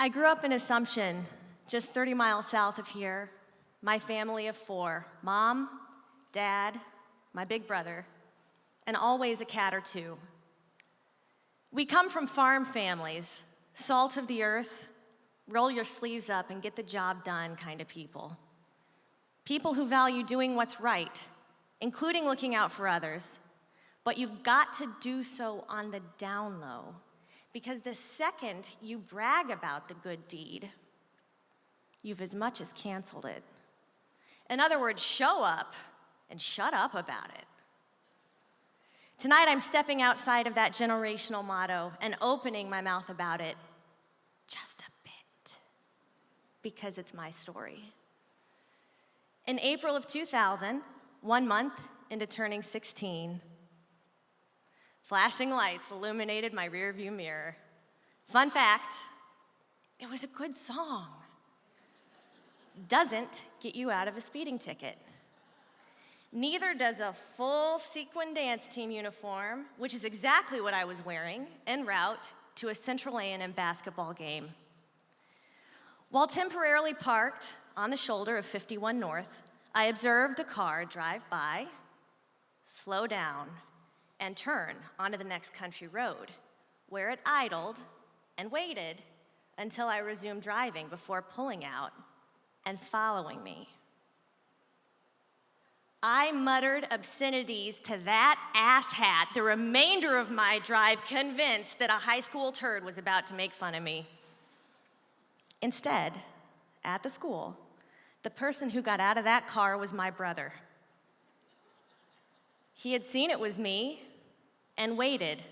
I grew up in Assumption, just 30 miles south of here. My family of 4, mom, dad, my big brother, and always a cat or 2. We come from farm families, salt of the earth, roll your sleeves up and get the job done kind of people. People who value doing what's right, including looking out for others, but you've got to do so on the down low, because the second you brag about the good deed, you've as much as canceled it. In other words, show up and shut up about it. Tonight, I'm stepping outside of that generational motto and opening my mouth about it just a bit, because it's my story. In April of 2000, 1 month into turning 16, flashing lights illuminated my rearview mirror. Fun fact, it was a good song. Doesn't get you out of a speeding ticket. Neither does a full sequin dance team uniform, which is exactly what I was wearing en route to a Central A&M basketball game. While temporarily parked on the shoulder of 51 North, I observed a car drive by, slow down, and turn onto the next country road, where it idled and waited until I resumed driving before pulling out and following me. I muttered obscenities to that asshat the remainder of my drive, convinced that a high school turd was about to make fun of me. Instead, at the school, the person who got out of that car was my brother. He had seen it was me and waited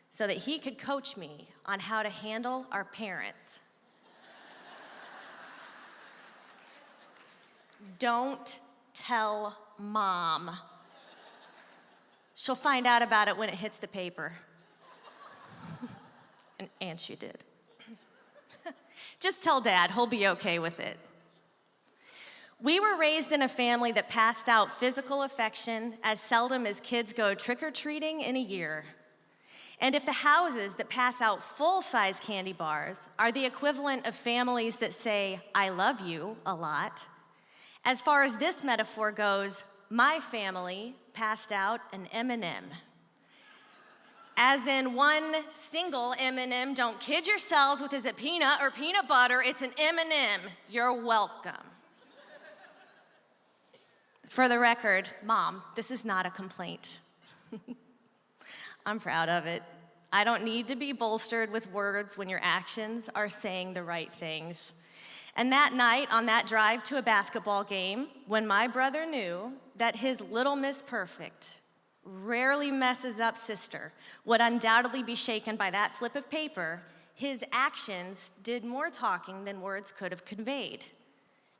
so that he could coach me on how to handle our parents. Don't tell Mom. She'll find out about it when it hits the paper. And she did. Just tell Dad, he'll be okay with it. We were raised in a family that passed out physical affection as seldom as kids go trick-or-treating in a year. And if the houses that pass out full-size candy bars are the equivalent of families that say, "I love you," a lot, as far as this metaphor goes, my family passed out an M&M. As in one single M&M, don't kid yourselves with is it peanut or peanut butter, it's an M&M. You're welcome. For the record, Mom, this is not a complaint. I'm proud of it. I don't need to be bolstered with words when your actions are saying the right things. And that night, on that drive to a basketball game, when my brother knew that his little Miss Perfect, rarely messes up sister, would undoubtedly be shaken by that slip of paper, his actions did more talking than words could have conveyed.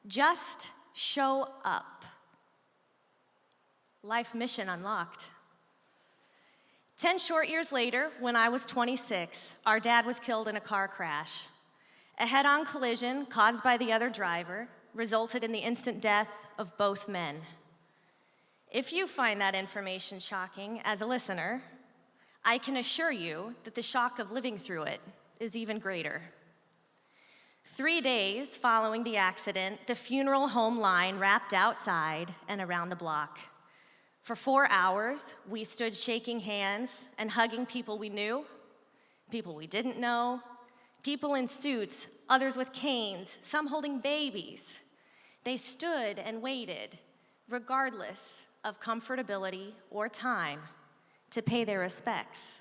Just show up. Life mission unlocked. 10 short years later, when I was 26, our dad was killed in a car crash. A head-on collision caused by the other driver resulted in the instant death of both men. If you find that information shocking as a listener, I can assure you that the shock of living through it is even greater. 3 days following the accident, the funeral home line wrapped outside and around the block. For 4 hours, we stood shaking hands and hugging people we knew, people we didn't know, people in suits, others with canes, some holding babies. They stood and waited, regardless of comfortability or time, to pay their respects.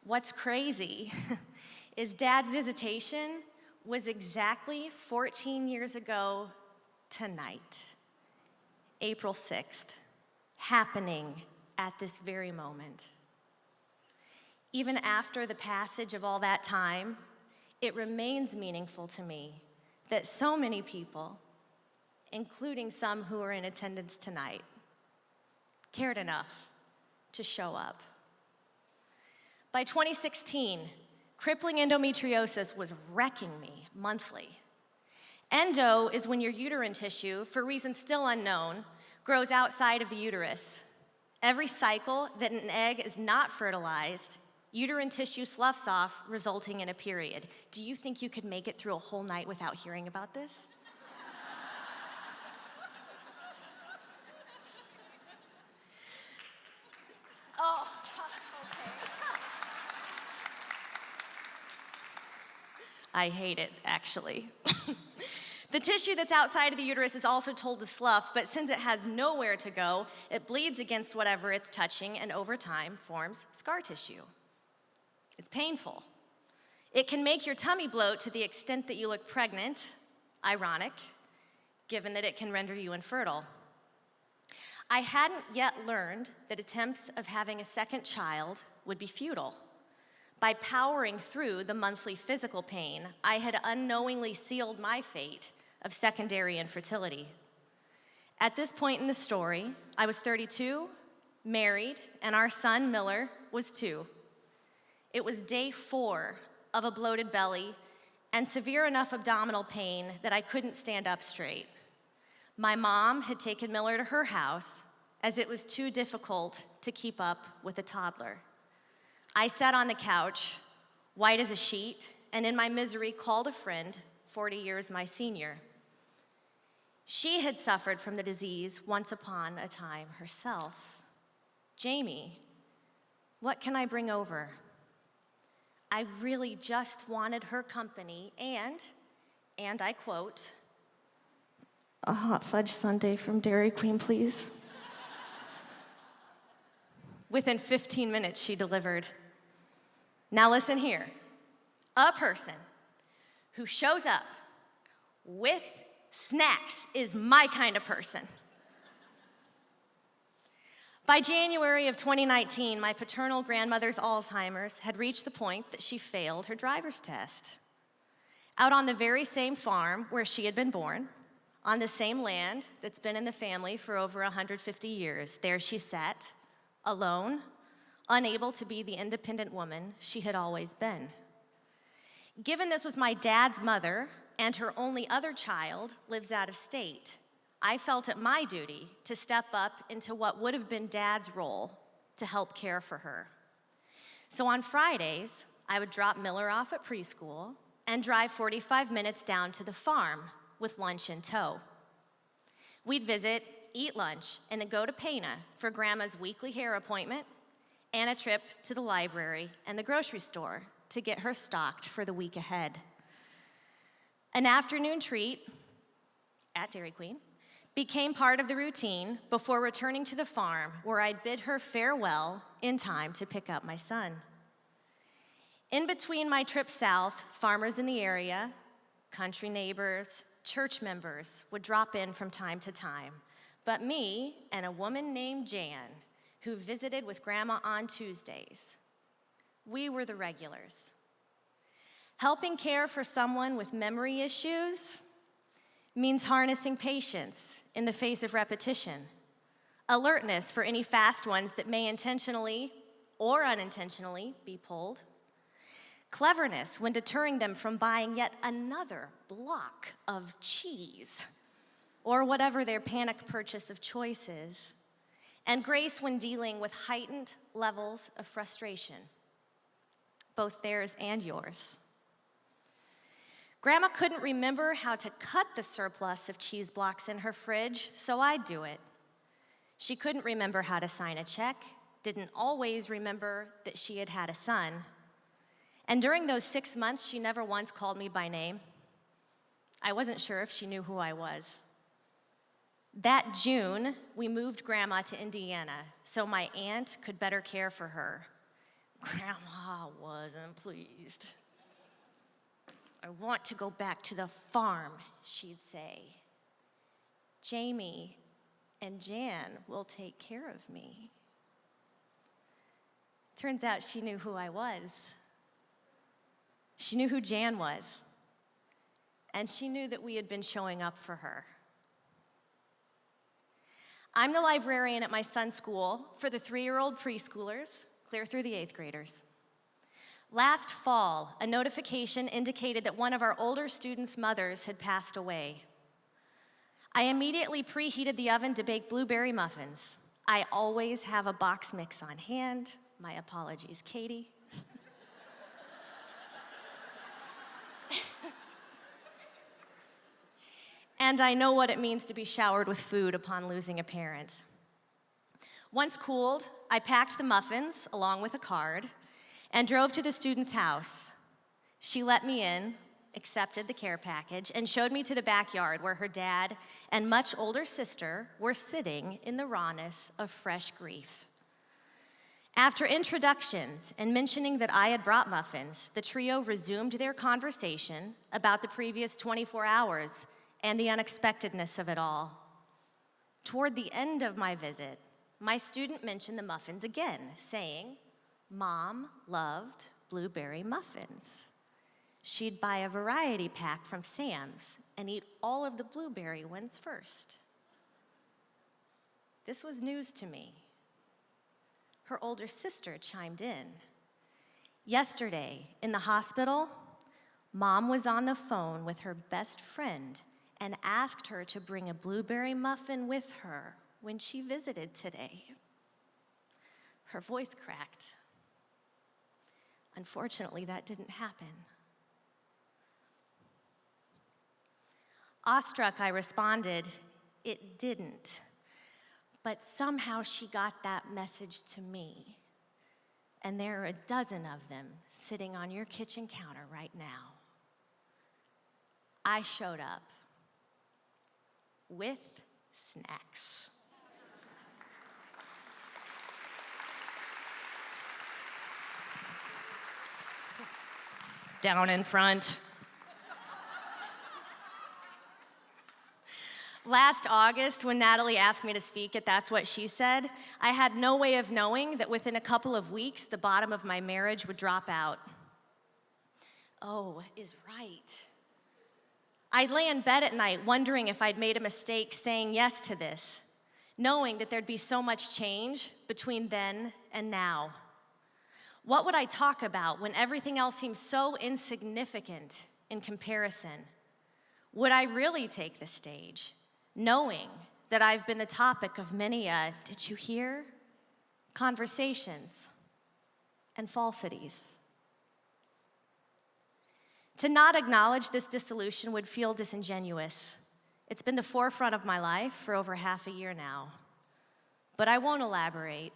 What's crazy is Dad's visitation was exactly 14 years ago tonight, April 6th, happening at this very moment. Even after the passage of all that time, it remains meaningful to me that so many people, including some who are in attendance tonight, cared enough to show up. By 2016, crippling endometriosis was wrecking me monthly. Endo is when your uterine tissue, for reasons still unknown, grows outside of the uterus. Every cycle that an egg is not fertilized, Uterine tissue sloughs off, resulting in a period. Do you think you could make it through a whole night without hearing about this? Oh, okay. I hate it, actually. The tissue that's outside of the uterus is also told to slough, but since it has nowhere to go, it bleeds against whatever it's touching and over time forms scar tissue. It's painful. It can make your tummy bloat to the extent that you look pregnant, ironic, given that it can render you infertile. I hadn't yet learned that attempts of having a second child would be futile. By powering through the monthly physical pain, I had unknowingly sealed my fate of secondary infertility. At this point in the story, I was 32, married, and our son, Miller, was 2. It was day 4 of a bloated belly and severe enough abdominal pain that I couldn't stand up straight. My mom had taken Miller to her house as it was too difficult to keep up with a toddler. I sat on the couch, white as a sheet, and in my misery called a friend, 40 years my senior. She had suffered from the disease once upon a time herself. Jamie, what can I bring over? I really just wanted her company and I quote, "A hot fudge sundae from Dairy Queen, please." Within 15 minutes, she delivered. Now listen here. A person who shows up with snacks is my kind of person. By January of 2019, my paternal grandmother's Alzheimer's had reached the point that she failed her driver's test. Out on the very same farm where she had been born, on the same land that's been in the family for over 150 years, there she sat, alone, unable to be the independent woman she had always been. Given this was my dad's mother and her only other child lives out of state, I felt it my duty to step up into what would have been Dad's role to help care for her. So on Fridays, I would drop Miller off at preschool and drive 45 minutes down to the farm with lunch in tow. We'd visit, eat lunch, and then go to Pana for Grandma's weekly hair appointment and a trip to the library and the grocery store to get her stocked for the week ahead. An afternoon treat at Dairy Queen became part of the routine before returning to the farm, where I'd bid her farewell in time to pick up my son. In between my trip south, farmers in the area, country neighbors, church members would drop in from time to time, but me and a woman named Jan, who visited with Grandma on Tuesdays, we were the regulars. Helping care for someone with memory issues means harnessing patience in the face of repetition, alertness for any fast ones that may intentionally or unintentionally be pulled, cleverness when deterring them from buying yet another block of cheese or whatever their panic purchase of choice is, and grace when dealing with heightened levels of frustration, both theirs and yours. Grandma couldn't remember how to cut the surplus of cheese blocks in her fridge, so I'd do it. She couldn't remember how to sign a check, didn't always remember that she had had a son. And during those 6 months, she never once called me by name. I wasn't sure if she knew who I was. That June, we moved Grandma to Indiana so my aunt could better care for her. Grandma wasn't pleased. "I want to go back to the farm," she'd say. "Jamie and Jan will take care of me." Turns out she knew who I was. She knew who Jan was. And she knew that we had been showing up for her. I'm the librarian at my son's school for the 3-year-old preschoolers, clear through the 8th graders. Last fall, a notification indicated that one of our older students' mothers had passed away. I immediately preheated the oven to bake blueberry muffins. I always have a box mix on hand. My apologies, Katie. And I know what it means to be showered with food upon losing a parent. Once cooled, I packed the muffins along with a card and drove to the student's house. She let me in, accepted the care package, and showed me to the backyard where her dad and much older sister were sitting in the rawness of fresh grief. After introductions and mentioning that I had brought muffins, the trio resumed their conversation about the previous 24 hours and the unexpectedness of it all. Toward the end of my visit, my student mentioned the muffins again, saying, "Mom loved blueberry muffins. She'd buy a variety pack from Sam's and eat all of the blueberry ones first." This was news to me. Her older sister chimed in. Yesterday, in the hospital, Mom was on the phone with her best friend and asked her to bring a blueberry muffin with her when she visited today. Her voice cracked. Unfortunately, that didn't happen. Awestruck, I responded, "It didn't. But somehow she got that message to me. And there are a dozen of them sitting on your kitchen counter right now." I showed up with snacks. Down in front. Last August, when Natalie asked me to speak at That's What She Said, I had no way of knowing that within a couple of weeks, the bottom of my marriage would drop out. Oh, is right. I'd lay in bed at night wondering if I'd made a mistake saying yes to this, knowing that there'd be so much change between then and now. What would I talk about when everything else seems so insignificant in comparison? Would I really take the stage, knowing that I've been the topic of many "did you hear?" conversations and falsities? To not acknowledge this dissolution would feel disingenuous. It's been the forefront of my life for over half a year now. But I won't elaborate,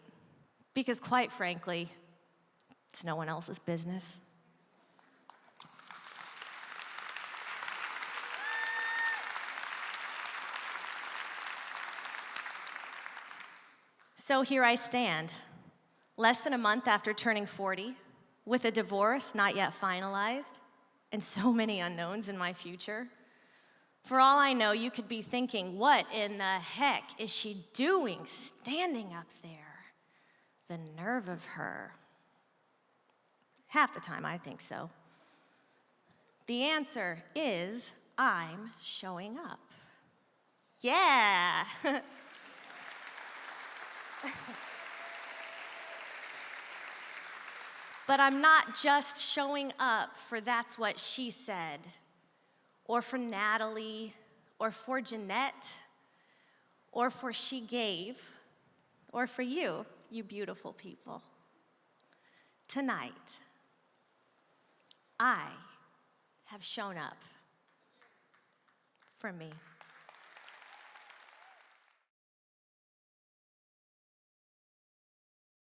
because quite frankly, it's no one else's business. So here I stand, less than a month after turning 40, with a divorce not yet finalized, and so many unknowns in my future. For all I know, you could be thinking, what in the heck is she doing standing up there? The nerve of her. Half the time, I think so. The answer is, I'm showing up. Yeah. But I'm not just showing up for That's What She Said, or for Natalie, or for Jeanette, or for She Gave, or for you, you beautiful people. Tonight, I have shown up for me.